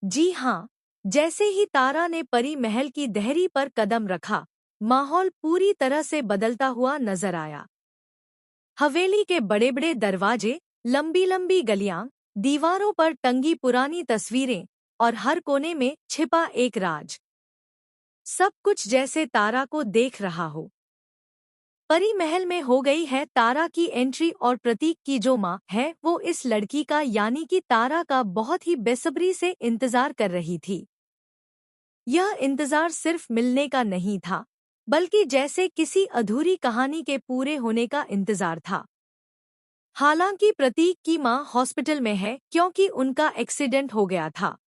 जी हाँ, जैसे ही तारा ने परी महल की देहरी पर कदम रखा, माहौल पूरी तरह से बदलता हुआ नजर आया। हवेली के बड़े-बड़े दरवाजे, लंबी-लंबी गलियां, दीवारों पर टंगी पुरानी तस्वीरें और हर कोने में छिपा एक राज। सब कुछ जैसे तारा को देख रहा हो। परी महल में हो गई है तारा की एंट्री और प्रतीक की जो माँ है वो इस लड़की का यानी कि तारा का बहुत ही बेसब्री से इंतजार कर रही थी। यह इंतजार सिर्फ मिलने का नहीं था, बल्कि जैसे किसी अधूरी कहानी के पूरे होने का इंतजार था। हालांकि प्रतीक की माँ हॉस्पिटल में है क्योंकि उनका एक्सीडेंट हो गया था।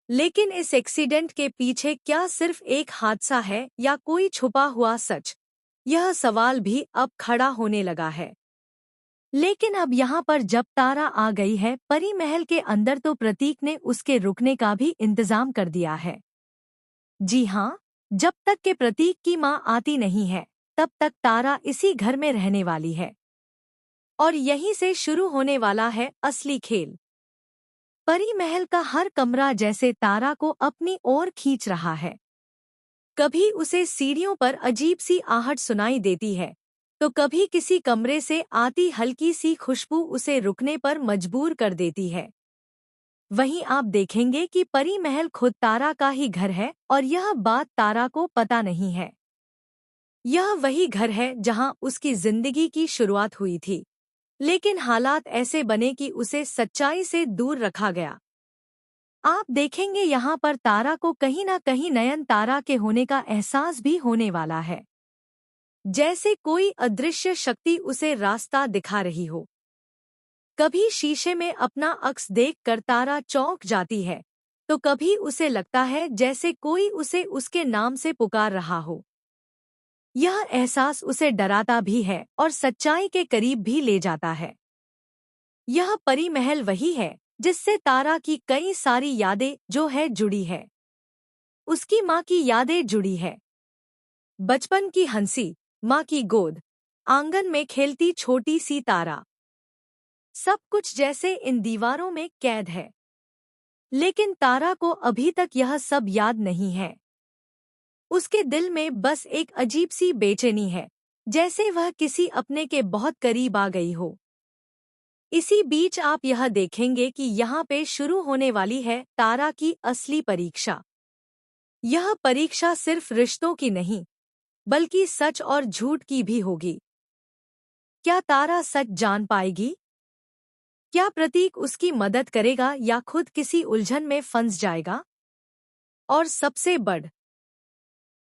लेकिन इस एक्सीडेंट के पीछे क्या सिर्फ एक हादसा है या कोई छुपा हुआ सच? यह सवाल भी अब खड़ा होने लगा है। लेकिन अब यहाँ पर जब तारा आ गई है परी महल के अंदर तो प्रतीक ने उसके रुकने का भी इंतजाम कर दिया है। जी हाँ, जब तक के प्रतीक की माँ आती नहीं है, तब तक तारा इसी घर में रहने वाली है। और यहीं से शुरू होने वाला है असली खेल। परी महल का हर कमरा जैसे तारा को अपनी ओर खींच रहा है। कभी उसे सीढ़ियों पर अजीब सी आहट सुनाई देती है, तो कभी किसी कमरे से आती हल्की सी खुशबू उसे रुकने पर मजबूर कर देती है। वहीं आप देखेंगे कि परी महल खुद तारा का ही घर है और यह बात तारा को पता नहीं है। यह वही घर है जहां उसकी जिंदगी की शुरुआत हुई थी, लेकिन हालात ऐसे बने कि उसे सच्चाई से दूर रखा गया। आप देखेंगे यहाँ पर तारा को कहीं न कहीं नयन तारा के होने का एहसास भी होने वाला है। जैसे कोई अदृश्य शक्ति उसे रास्ता दिखा रही हो। कभी शीशे में अपना अक्स देखकर तारा चौंक जाती है, तो कभी उसे लगता है जैसे कोई उसे उसके नाम से पुकार रहा हो। यह एहसास उसे डराता भी है और सच्चाई के करीब भी ले जाता है। यह परी महल वही है जिससे तारा की कई सारी यादें जो है जुड़ी है। उसकी माँ की यादें जुड़ी है। बचपन की हंसी, माँ की गोद, आंगन में खेलती छोटी सी तारा। सब कुछ जैसे इन दीवारों में कैद है। लेकिन तारा को अभी तक यह सब याद नहीं है। उसके दिल में बस एक अजीब सी बेचैनी है, जैसे वह किसी अपने के बहुत करीब आ गई हो। इसी बीच आप यह देखेंगे कि यहाँ पे शुरू होने वाली है तारा की असली परीक्षा। यह परीक्षा सिर्फ रिश्तों की नहीं, बल्कि सच और झूठ की भी होगी। क्या तारा सच जान पाएगी? क्या प्रतीक उसकी मदद करेगा या खुद किसी उलझन में फंस जाएगा? और सबसे बड़